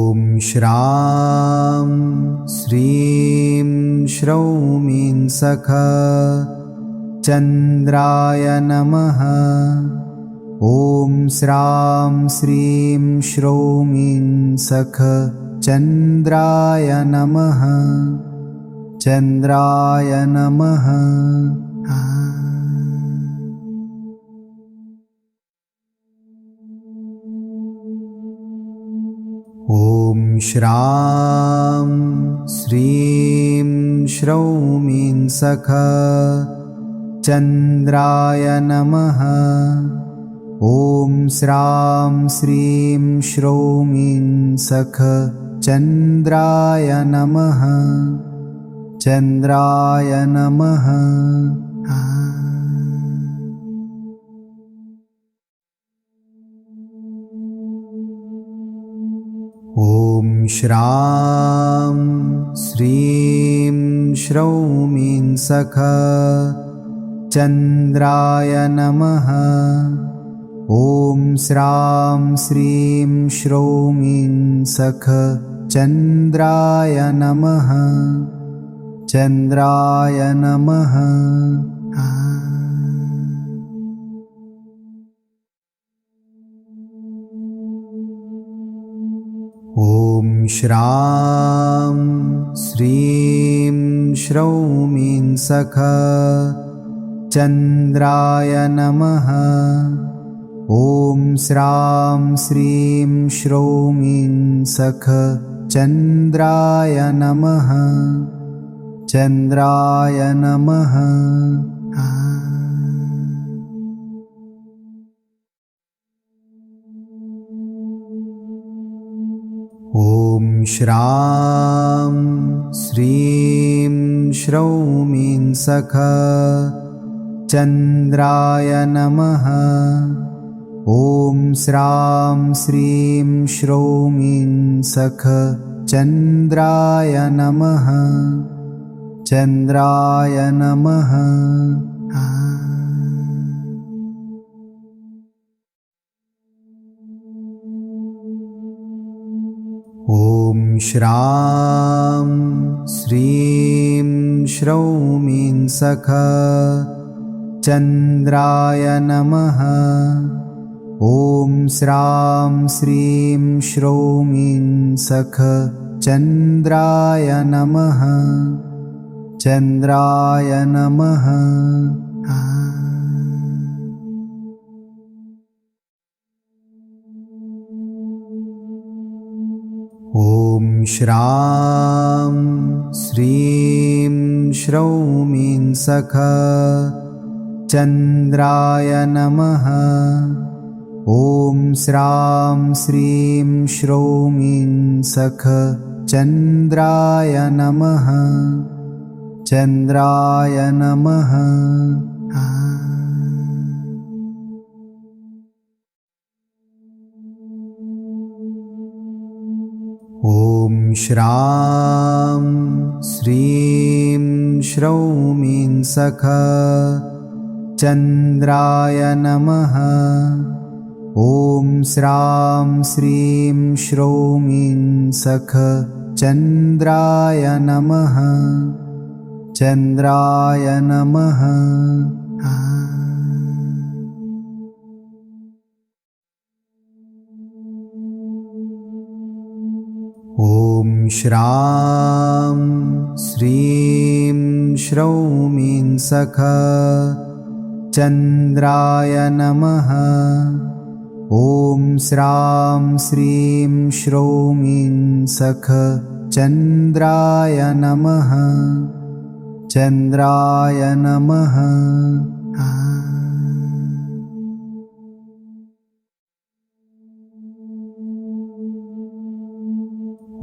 ॐ श्रां श्रीं श्रौं सख चन्द्राय नमः। ॐ श्रां श्रीं श्रौं सख चन्द्राय नमः। चन्द्राय नमः। ॐ श्रां श्रीं श्रौं सख चन्द्राय नमः। ॐ श्रां श्रीं श्रौं सख चन्द्राय नमः। चन्द्राय नमः। ॐ श्रां श्रीं श्रौं सख चन्द्राय नमः। ॐ श्रां श्रीं श्रौं सख चन्द्राय नमः। चन्द्राय नमः। ॐ श्रां श्रीं श्रौं सख चन्द्राय नमः। ॐ श्रां श्रीं श्रौं सख चन्द्राय नमः। चन्द्राय नमः। ॐ श्रां श्रीं श्रौं सख चन्द्राय नमः। ॐ श्रां श्रीं श्रौं सख चन्द्राय नमः। चन्द्राय नमः। ॐ श्रां श्रीं श्रौं सख चन्द्राय नमः। ॐ श्रां श्रीं श्रौं सख चन्द्राय नमः। चन्द्राय नमः। ॐ श्रां श्रीं श्रौं सख चन्द्राय नमः। ॐ श्रां श्रीं श्रौं सख चन्द्राय नमः। चन्द्राय नमः। ॐ श्रां श्रीं श्रौं सख चन्द्राय नमः। ॐ श्रां श्रीं श्रौं सख चन्द्राय नमः। चन्द्राय नमः। ॐ श्रां श्रीं श्रौं सख चन्द्राय नमः। ॐ श्रां श्रीं श्रौं सख चन्द्राय नमः। चन्द्राय नमः।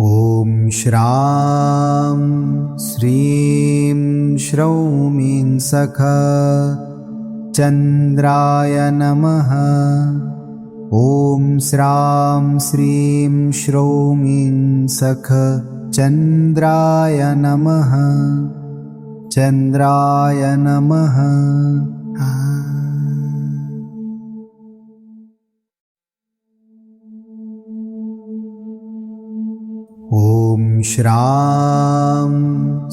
ॐ श्रां श्रीं श्रौं सख चन्द्राय नमः। ॐ श्रां श्रीं श्रौं सख चन्द्राय नमः। चन्द्राय नमः। ॐ श्रां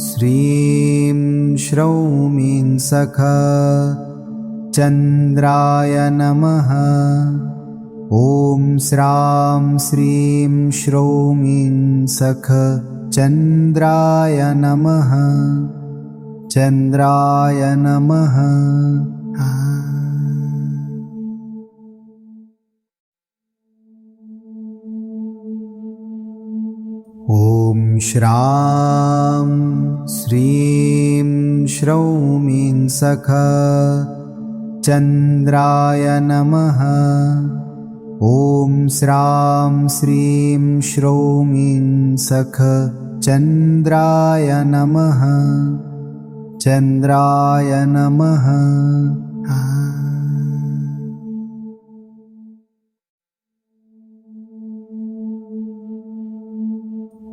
श्रीं श्रौं ह्रीं सखा चन्द्राय नमः। ॐ श्रां श्रीं श्रौं ह्रीं सखा चन्द्राय नमः। चन्द्राय नमः। ॐ श्रां श्रीं श्रौं ह्रीं सखा चन्द्राय नमः। ॐ श्रां श्रीं श्रौं ह्रीं सखा चन्द्राय नमः। चन्द्राय नमः।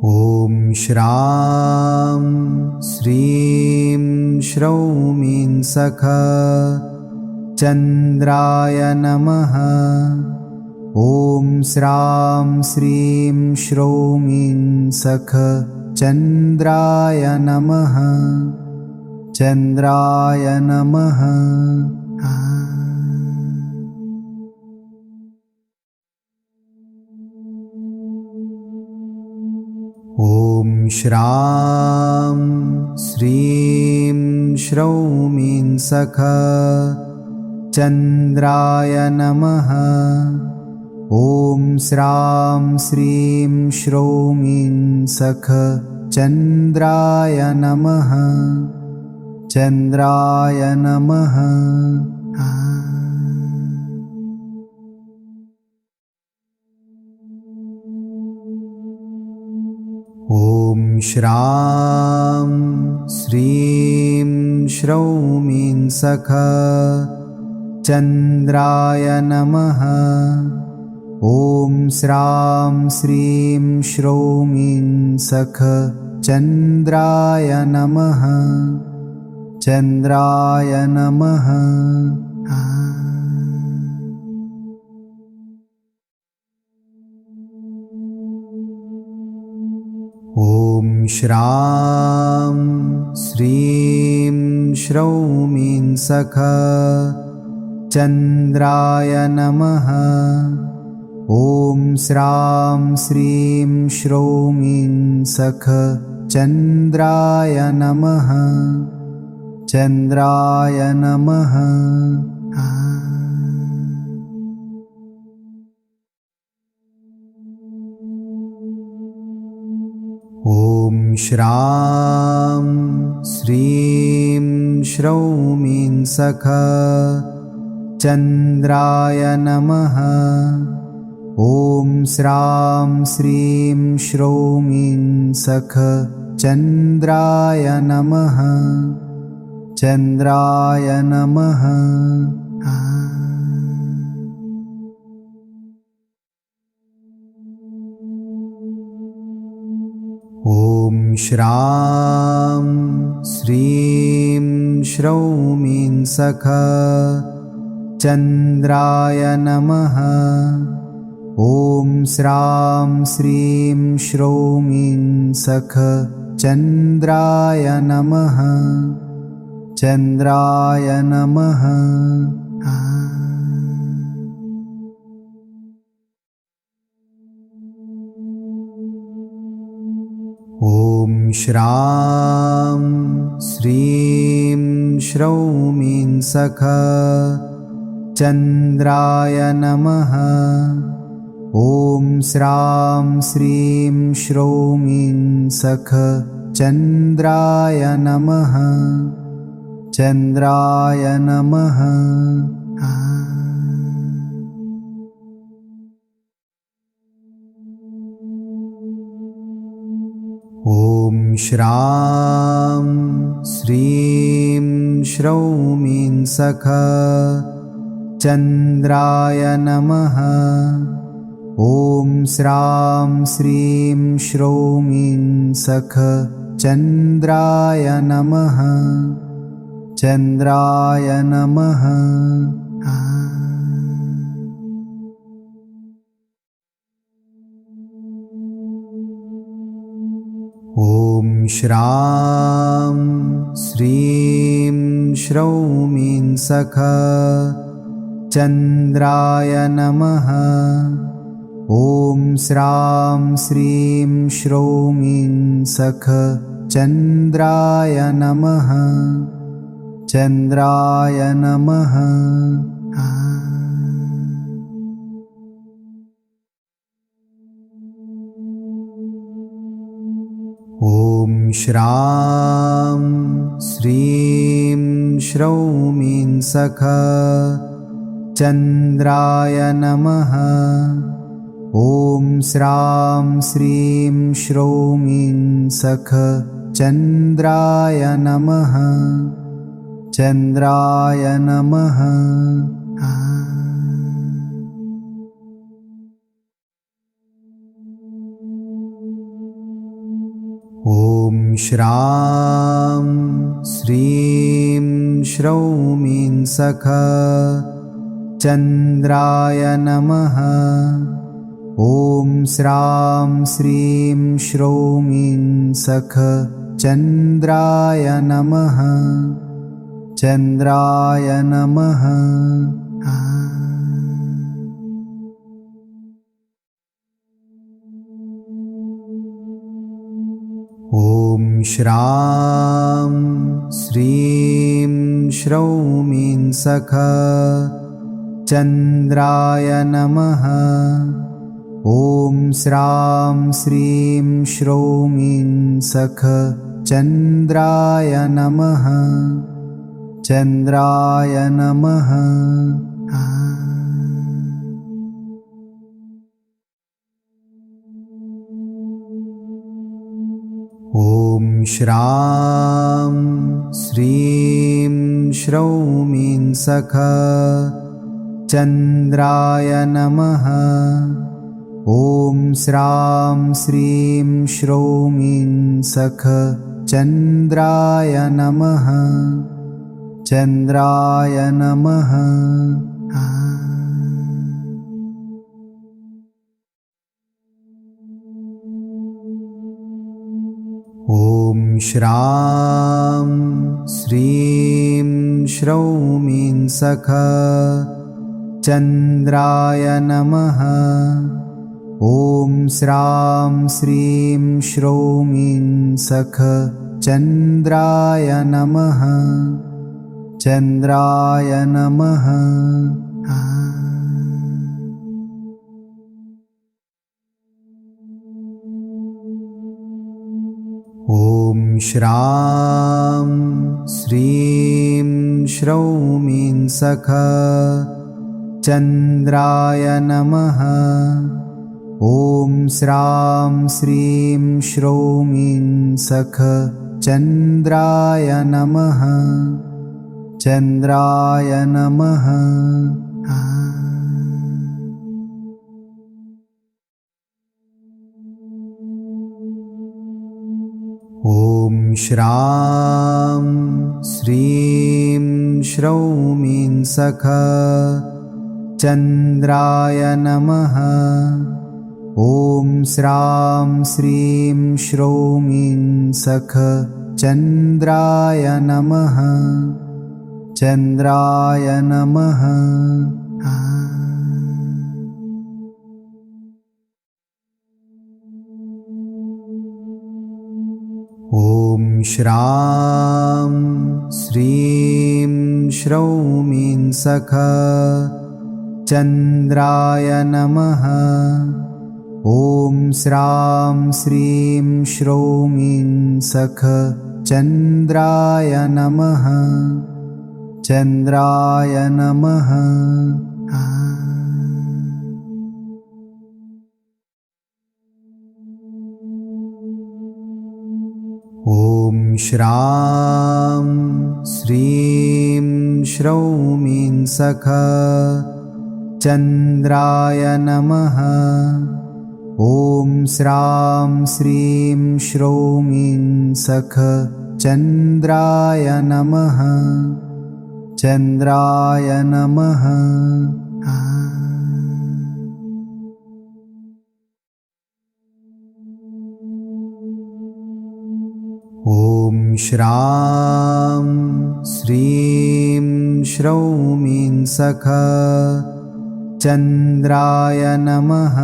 ॐ श्रां श्रीं श्रौं ह्रीं सखा चन्द्राय नमः। ॐ श्रां श्रीं श्रौं ह्रीं सखा चन्द्राय नमः। चन्द्राय नमः। ॐ श्रां श्रीं श्रौं ह्रीं सखा चन्द्राय नमः। ॐ श्रां श्रीं श्रौं ह्रीं सखा चन्द्राय नमः। चन्द्राय नमः। ॐ श्रां श्रीं श्रौं ह्रीं सखा चन्द्राय नमः। ॐ श्रां श्रीं श्रौं ह्रीं सखा चन्द्राय नमः। चन्द्राय नमः। ॐ श्रां श्रीं श्रौं ह्रीं सखा चन्द्राय नमः। ॐ श्रां श्रीं श्रौं ह्रीं सखा चन्द्राय नमः। चन्द्राय नमः। ॐ श्रां श्रीं श्रौं ह्रीं सखा चन्द्राय नमः। ॐ श्रां श्रीं श्रौं ह्रीं सखा चन्द्राय नमः। चन्द्राय नमः। ॐ श्रां श्रीं श्रौं ह्रीं सखा चन्द्राय नमः। ॐ श्रां श्रीं श्रौं ह्रीं सखा चन्द्राय नमः। चन्द्राय नमः। ॐ श्रां श्रीं श्रौं ह्रीं सखा चन्द्राय नमः। ॐ श्रां श्रीं श्रौं ह्रीं सखा चन्द्राय नमः। चन्द्राय नमः। ॐ श्रां श्रीं श्रौं ह्रीं सखा चन्द्राय नमः। ॐ श्रां श्रीं श्रौं ह्रीं सखा चन्द्राय नमः। चन्द्राय नमः। ॐ श्रां श्रीं श्रौं ह्रीं सखा चन्द्राय नमः। ॐ श्रां श्रीं श्रौं ह्रीं सखा चन्द्राय नमः। चन्द्राय नमः। ॐ श्रां श्रीं श्रौं ह्रीं सखा चन्द्राय नमः। ॐ श्रां श्रीं श्रौं ह्रीं सखा चन्द्राय नमः। चन्द्राय नमः। ॐ श्रां श्रीं श्रौं ह्रीं सखा चन्द्राय नमः। ॐ श्रां श्रीं श्रौं ह्रीं सखा चन्द्राय नमः। चन्द्राय नमः। ॐ श्रां श्रीं श्रौं ह्रीं सखा चन्द्राय नमः। ॐ श्रां श्रीं श्रौं ह्रीं सखा चन्द्राय नमः। चन्द्राय नमः। ॐ श्रां श्रीं श्रौं ह्रीं सखा चन्द्राय नमः। ॐ श्रां श्रीं श्रौं ह्रीं सखा चन्द्राय नमः। चन्द्राय नमः। ॐ श्रां श्रीं श्रौं ह्रीं सखा चन्द्राय नमः। ॐ श्रां श्रीं श्रौं ह्रीं सखा चन्द्राय नमः। चन्द्राय नमः। ॐ श्रां श्रीं श्रौं ह्रीं सखा चन्द्राय नमः। ॐ श्रां श्रीं श्रौं ह्रीं सखा चन्द्राय नमः। चन्द्राय नमः। ॐ श्रां श्रीं श्रौं ह्रीं सखा चन्द्राय नमः। ॐ श्रां श्रीं श्रौं ह्रीं सखा चन्द्राय नमः। चन्द्राय नमः। ॐ श्रां श्रीं श्रौं ह्रीं सखा चन्द्राय नमः। ॐ श्रां श्रीं श्रौं ह्रीं सखा चन्द्राय नमः। चन्द्राय नमः। ॐ श्रां श्रीं श्रौं ह्रीं सखा चन्द्राय नमः। ॐ श्रां श्रीं श्रौं ह्रीं सखा चन्द्राय नमः। चन्द्राय नमः। ॐ श्रां श्रीं श्रौं ईं सख चन्द्राय नमः।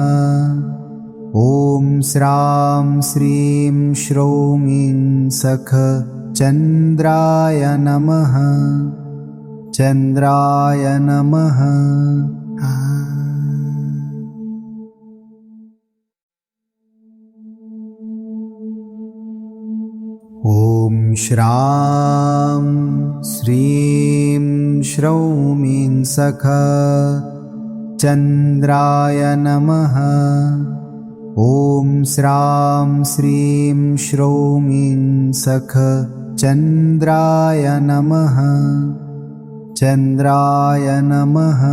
ॐ श्रां श्रीं श्रौं ईं सख चन्द्राय नमः। चन्द्राय नमः। ॐ श्रां श्रीं श्रौं ईं सख चन्द्राय नमः। ॐ श्रां श्रीं श्रौं ईं सख चन्द्राय नमः। चन्द्राय नमः।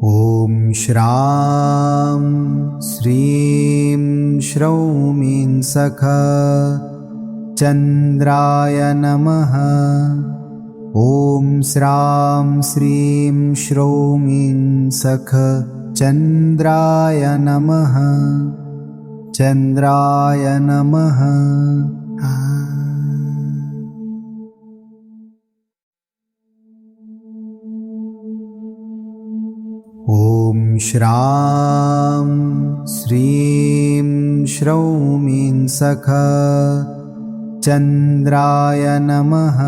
ॐ श्रां श्रीं श्रौं ईं सख चन्द्राय नमः। ॐ श्रां श्रीं श्रौं ईं सख चन्द्राय नमः। चन्द्राय नमः। ॐ श्रां श्रीं श्रौं ईं सख चन्द्राय नमः।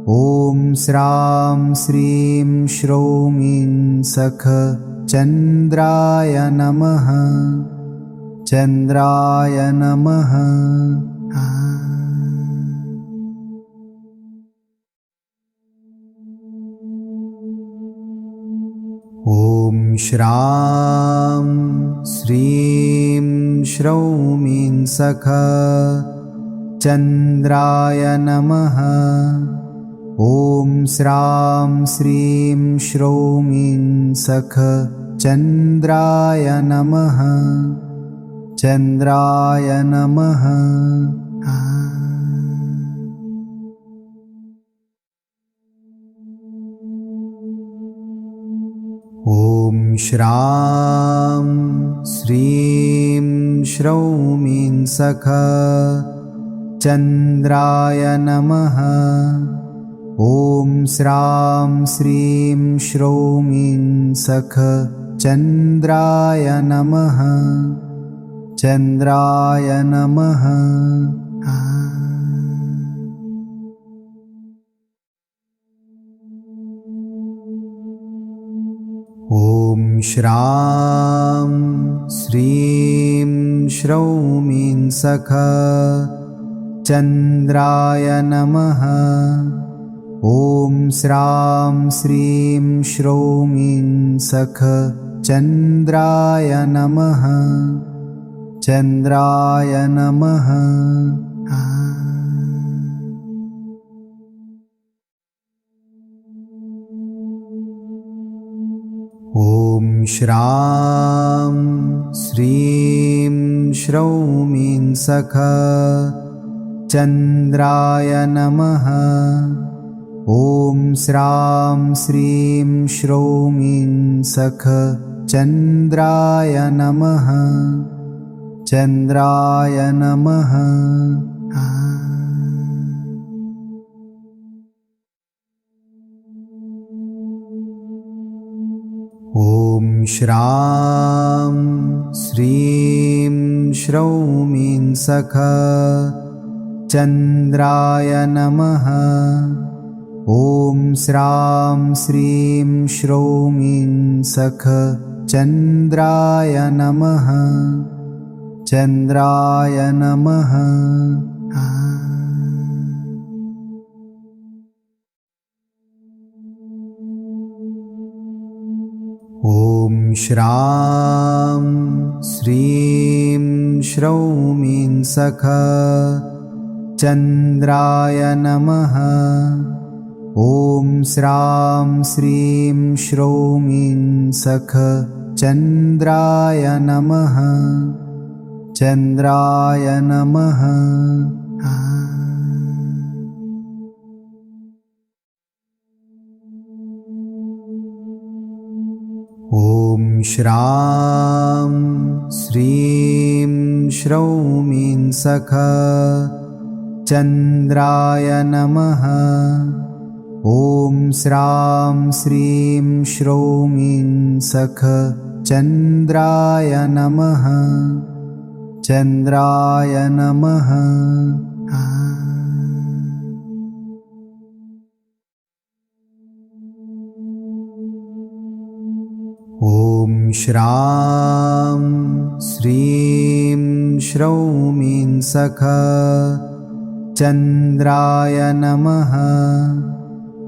ॐ श्रां श्रीं श्रौं ईं सख चन्द्राय नमः। चन्द्राय नमः। ॐ श्रां श्रीं श्रौं ईं सख चन्द्राय नमः। ॐ श्रां श्रीं श्रौं ईं सख चन्द्राय नमः। चन्द्राय नमः। ॐ श्रां श्रीं श्रौं ईं सख चन्द्राय नमः। ॐ श्रां श्रीं श्रौं ईं सख चन्द्राय नमः। चन्द्राय नमः। ॐ श्रां श्रीं श्रौं ईं सख चन्द्राय नमः। ॐ श्रां श्रीं श्रौं ईं सख चन्द्राय नमः। चन्द्राय नमः। ॐ श्रां श्रीं श्रौं ईं सख चन्द्राय नमः। ॐ श्रां श्रीं श्रौं ईं सख चन्द्राय नमः। चन्द्राय नमः। ॐ श्रां श्रीं श्रौं ईं सख चन्द्राय नमः। ॐ श्रां श्रीं श्रौं ईं सख चन्द्राय नमः। चन्द्राय नमः। ॐ श्रां श्रीं श्रौं ईं सख चन्द्राय नमः। ॐ श्रां श्रीं श्रौं ईं सख चन्द्राय नमः। चन्द्राय नमः। श्रां श्रीं श्रौं ईं सख चन्द्राय नमः। ॐ श्रां श्रीं श्रौं ईं सख चन्द्राय नमः। चन्द्राय नमः। ॐ श्रां श्रीं श्रौं ईं सख चन्द्राय नमः।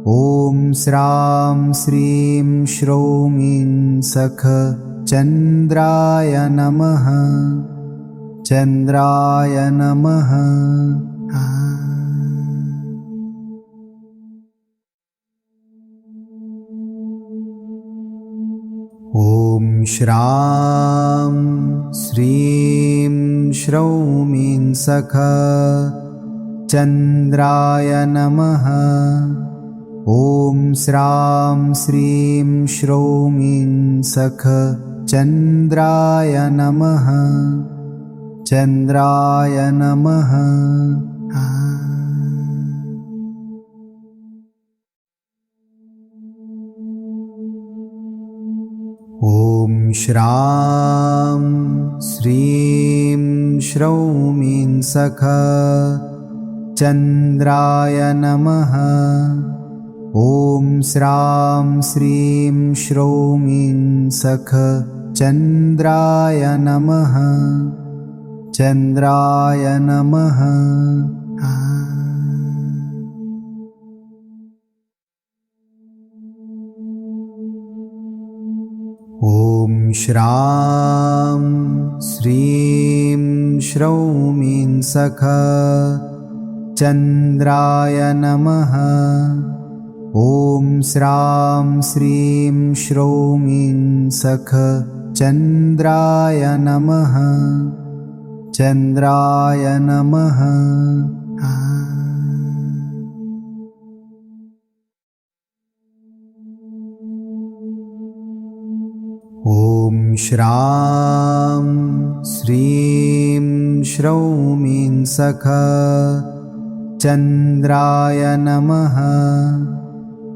ॐ श्रां श्रीं श्रौं ईं सख चन्द्राय नमः। चन्द्राय नमः। ॐ श्रां श्रीं श्रौं ईं सख चन्द्राय नमः। ॐ श्रां श्रीं श्रौं ईं सख चन्द्राय नमः। चन्द्राय नमः। ॐ श्रां श्रीं श्रौं ईं सख चन्द्राय नमः। ॐ श्रां श्रीं श्रौं ईं सख चन्द्राय नमः। चन्द्राय नमः। ॐ श्रां श्रीं श्रौं ईं सख चन्द्राय नमः। ॐ श्रां श्रीं श्रौं ईं सख चन्द्राय नमः। चन्द्राय नमः। ॐ श्रां श्रीं श्रौं ईं सख चन्द्राय नमः।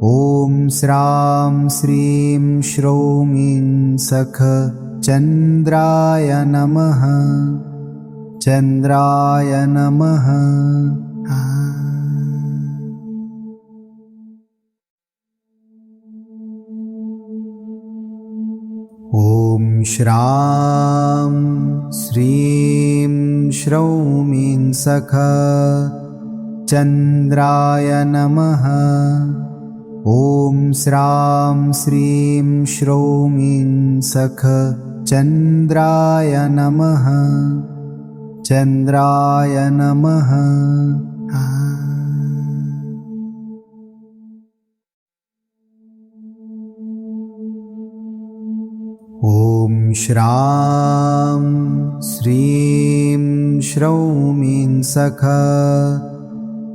ॐ श्रां श्रीं श्रौं ईं सख चन्द्राय नमः। चन्द्राय नमः। ॐ श्रां श्रीं श्रौं ईं सख चन्द्राय नमः। ॐ श्रां श्रीं श्रौं ईं सख चन्द्राय नमः। चन्द्राय नमः। ॐ श्रां श्रीं श्रौं ईं सख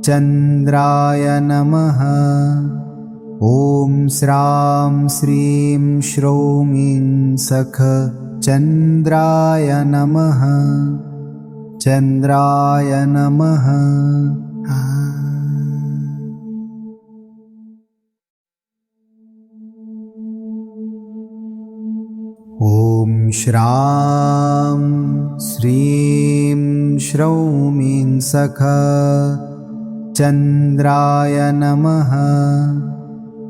चन्द्राय नमः। ॐ श्रां श्रीं श्रौं ईं सख चन्द्राय नमः। चन्द्राय नमः। ॐ श्रां श्रीं श्रौं ईं सख चन्द्राय नमः।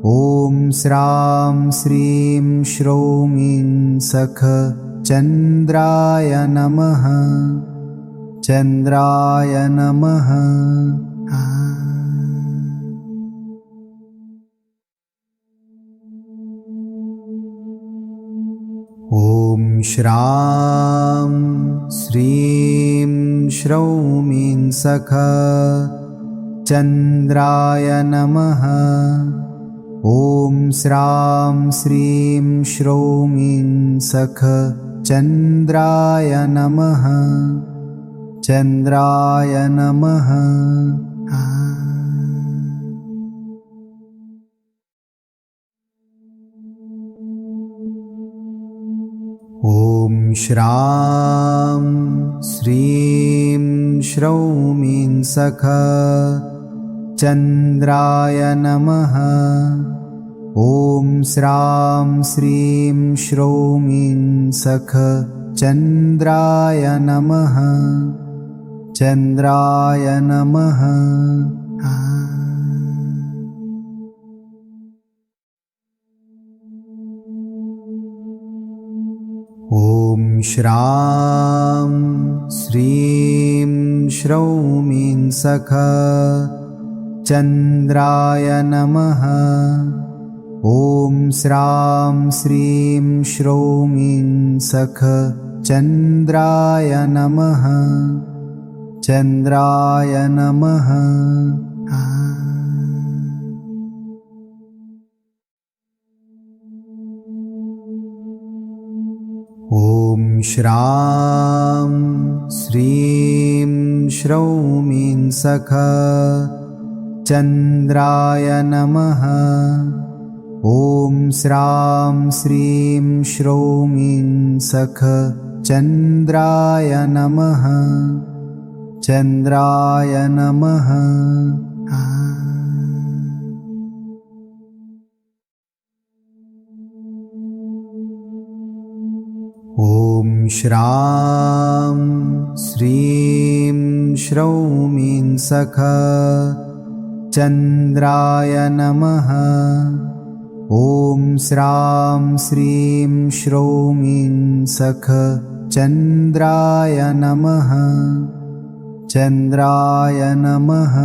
ॐ श्रां श्रीं श्रौं ईं सख चन्द्राय नमः। चन्द्राय नमः। ॐ श्रां श्रीं श्रौं ईं सख चन्द्राय नमः। ॐ श्रां श्रीं श्रौं ईं सख चन्द्राय नमः। चन्द्राय नमः। श्रां श्रीं श्रौं ीं सख चन्द्राय नमः। ॐ श्रां श्रीं श्रौं ीं सख चन्द्राय नमः। चन्द्राय नमः। ॐ श्रां श्रीं श्रौं ीं सख चन्द्राय नमः। ॐ श्रां श्रीं श्रौं ीं सख चन्द्राय नमः। चन्द्राय नमः। ॐ श्रां श्रीं श्रौं ीं सख चन्द्राय नमः। ॐ श्रां श्रीं श्रौं ीं सख चन्द्राय नमः। चन्द्राय नमः। ॐ श्रां श्रीं श्रौं ीं सख चन्द्राय नमः। ॐ श्रां श्रीं श्रौं ीं सख चन्द्राय नमः। चन्द्राय नमः।